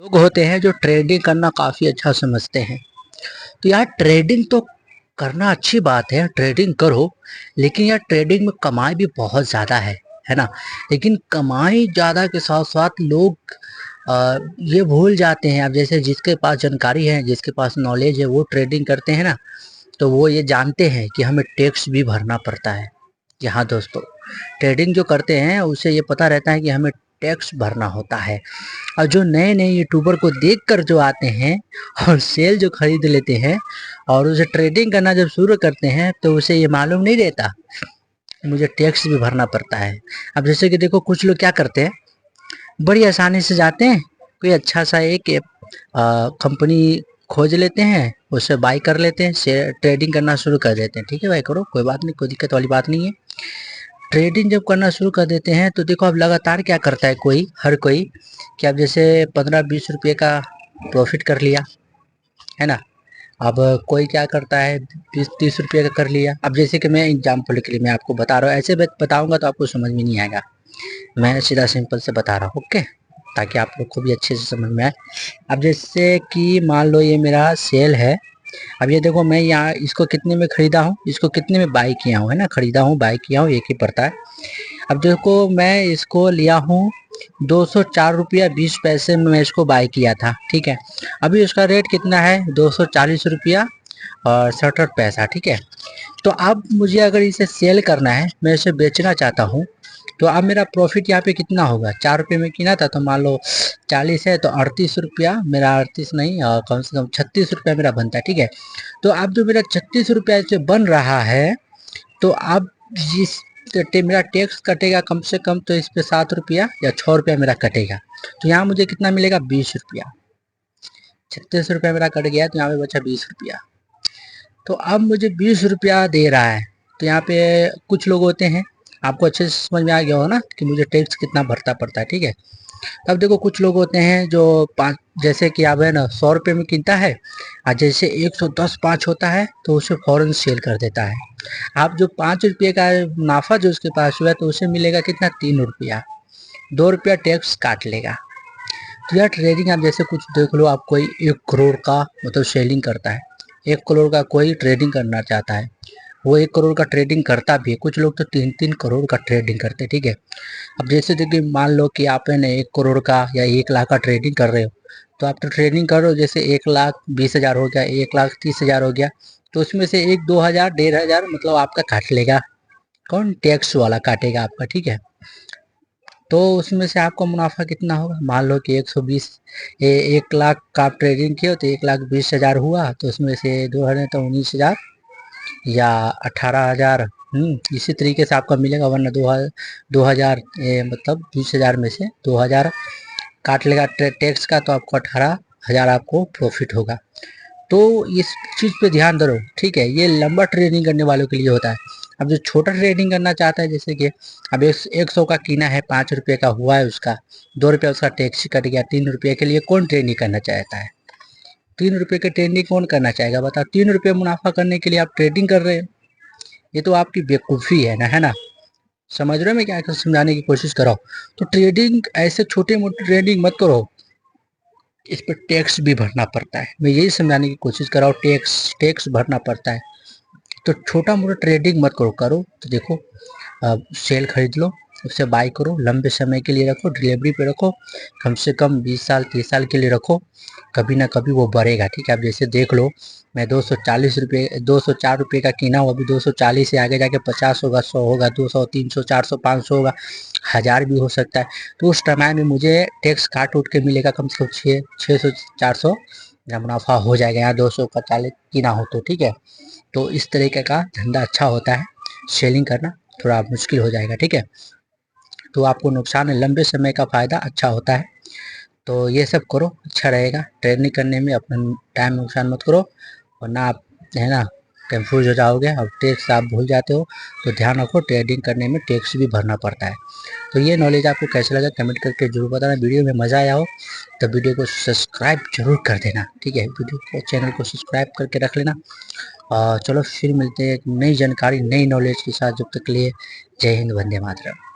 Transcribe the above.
लोग होते हैं जो ट्रेडिंग करना काफ़ी अच्छा समझते हैं। तो यार ट्रेडिंग तो करना अच्छी बात है, ट्रेडिंग करो, लेकिन यार ट्रेडिंग में कमाई भी बहुत ज़्यादा है ना? लेकिन कमाई ज़्यादा के साथ-साथ लोग ये भूल जाते हैं। अब जैसे जिसके पास जानकारी है, जिसके पास नॉलेज है, वो ट्रेडिंग करते हैं ना, तो वो ये जानते हैं कि हमें टैक्स भी भरना पड़ता है। जी हाँ दोस्तों, ट्रेडिंग जो करते हैं उसे ये पता रहता है कि हमें टैक्स भरना होता है। और जो नए-नए यूट्यूबर को देखकर जो आते हैं और सेल जो खरीद लेते हैं और उसे ट्रेडिंग करना जब शुरू करते हैं, तो उसे ये मालूम नहीं रहता, मुझे टैक्स भी भरना पड़ता है। अब जैसे कि देखो कुछ लोग क्या करते हैं, बड़ी आसानी से जाते हैं, कोई अच्छा सा एक कंपनी खोज लेते हैं, उससे बाय कर लेते हैं, शेयर ट्रेडिंग करना शुरू कर देते हैं। ठीक है भाई करो, कोई बात नहीं, कोई दिक्कत वाली बात नहीं है। ट्रेडिंग जब करना शुरू कर देते हैं तो देखो अब लगातार क्या करता है कोई, हर कोई, कि अब जैसे 15-20 रुपये का प्रॉफिट कर लिया, है ना? अब कोई क्या करता है 20-30 रुपये का कर लिया। अब जैसे कि मैं एग्जाम्पल के लिए मैं आपको बता रहा हूँ, ऐसे बताऊंगा तो आपको समझ में नहीं आएगा। मैं सीधा सिंपल से बता रहा हूँ, ओके, ताकि आप लोग को भी अच्छे से समझ में आए। अब जैसे कि मान लो ये मेरा सेल है। अब ये देखो मैं यहाँ इसको कितने में खरीदा हूँ, इसको कितने में बाई किया हूँ, है ना? खरीदा हूँ, बाई किया हूँ, एक ही पड़ता है। अब देखो मैं इसको लिया हूँ 204 रुपया 20 पैसे में मैं इसको बाई किया था, ठीक है। अभी उसका रेट कितना है, 240 रुपया और 67 पैसा, ठीक है। तो अब मुझे अगर इसे सेल करना है, मैं इसे बेचना चाहता हूँ, तो अब मेरा प्रॉफिट यहाँ पे कितना होगा, 4 रुपये में किना था, तो मान लो 40 है तो 38 रुपया मेरा, 38 नहीं कम से कम 36 रुपया मेरा बनता है, ठीक है। तो अब जो मेरा 36 रुपया से बन रहा है, तो अब जिस मेरा टैक्स कटेगा कम से कम, तो इस पे 7 रुपया या 6 रुपया मेरा कटेगा। तो यहाँ मुझे कितना मिलेगा, 20 रुपया। 36 रुपया मेरा कट गया, तो यहाँ पे बचा 20 रुपया। तो अब मुझे 20 रुपया दे रहा है। तो यहाँ पे कुछ लोग होते हैं, आपको अच्छे से समझ में आ गया हो ना कि मुझे टैक्स कितना भरता पड़ता है, ठीक है। अब देखो कुछ लोग होते हैं जो पाँच, जैसे कि आप है ना 100 रुपये में किनता है, और जैसे 110 पाँच होता है तो उसे फौरन सेल कर देता है। आप जो 5 रुपये का मुनाफा जो उसके पास हुआ, तो उसे मिलेगा कितना, 3 रुपया। 2 रुपया टैक्स काट लेगा। तो यार ट्रेडिंग आप जैसे कुछ देख लो, आप कोई 1 करोड़ का मतलब सेलिंग करता है, 1 करोड़ का कोई ट्रेडिंग करना चाहता है, वो 1 करोड़ का ट्रेडिंग करता भी है। कुछ लोग तो 3-3 करोड़ का ट्रेडिंग करते हैं, ठीक है। अब जैसे देखिए मान लो कि आप है ना 1 करोड़ का या 1 लाख का ट्रेडिंग कर रहे हो, तो आप तो ट्रेडिंग कर रहे हो, जैसे 1,20,000 हो गया, 1,30,000 हो गया, तो उसमें से 1-2 हज़ार 1,500 मतलब आपका काट लेगा। कौन, टैक्स वाला काटेगा आपका, ठीक है। तो उसमें से आपका मुनाफा कितना होगा, मान लो कि 120, 1 लाख का आप ट्रेडिंग किए हो, तो 1,20,000 हुआ, तो उसमें से 2 हज़ार तो 19,000 या 18,000, इसी तरीके से आपका मिलेगा। वरना 2,000 मतलब 20,000 में से 2,000 काट लेगा टैक्स का, तो आपको 18,000 आपको प्रॉफिट होगा। तो इस चीज़ पे ध्यान दो, ठीक है। ये लंबा ट्रेडिंग करने वालों के लिए होता है। अब जो छोटा ट्रेडिंग करना चाहता है, जैसे कि अब 100 का कीना है, 5 रुपये का हुआ है उसका, 2 रुपया उसका टैक्स कट गया, 3 रुपये के लिए कौन ट्रेडिंग करना चाहता है? 3 रुपये के ट्रेडिंग कौन करना चाहेगा बताओ? 3 रुपये मुनाफा करने के लिए आप ट्रेडिंग कर रहे हैं, ये तो आपकी बेवकूफ़ी है ना, है ना? समझ रहे हो मैं क्या समझाने की कोशिश कर रहा हूँ? तो ट्रेडिंग ऐसे छोटे मोटे ट्रेडिंग मत करो, इस पर टैक्स भी भरना पड़ता है। मैं यही समझाने की कोशिश कर रहा हूँ, टैक्स टैक्स भरना पड़ता है। तो छोटा मोटा ट्रेडिंग मत करो, करो तो देखो सेल खरीद लो, उसे बाय करो, लंबे समय के लिए रखो, डिलीवरी पे रखो, कम से कम 20 साल 30 साल के लिए रखो, कभी ना कभी वो बढ़ेगा, ठीक है। आप जैसे देख लो, मैं 240 रुपये 204 रुपये का किना हूँ, अभी 240 से आगे जाके 50 होगा, 100 होगा, 200 300 400 500 होगा, 1000 भी हो सकता है। तो उस समय में मुझे टैक्स काट उठ के मिलेगा कम से कम 600 400 मेरा मुनाफा हो जाएगा, यहाँ 200 का 40 किना हो तो, ठीक है। तो इस तरीके का धंधा अच्छा होता है, सेलिंग करना थोड़ा मुश्किल हो जाएगा, ठीक है। तो आपको नुकसान है, लंबे समय का फ़ायदा अच्छा होता है। तो ये सब करो, अच्छा रहेगा। ट्रेडिंग करने में अपना टाइम नुकसान मत करो, वरना आप है ना कंफ्यूज हो जाओगे और टैक्स आप भूल जाते हो। तो ध्यान रखो, ट्रेडिंग करने में टैक्स भी भरना पड़ता है। तो ये नॉलेज आपको कैसा लगा कमेंट करके ज़रूर बताना। वीडियो में मज़ा आया हो तो वीडियो को सब्सक्राइब जरूर कर देना, ठीक है। वीडियो को चैनल को सब्सक्राइब करके रख लेना। चलो फिर मिलते हैं एक नई जानकारी नई नॉलेज के साथ, जब तक के लिए जय हिंद, वंदे मातरम।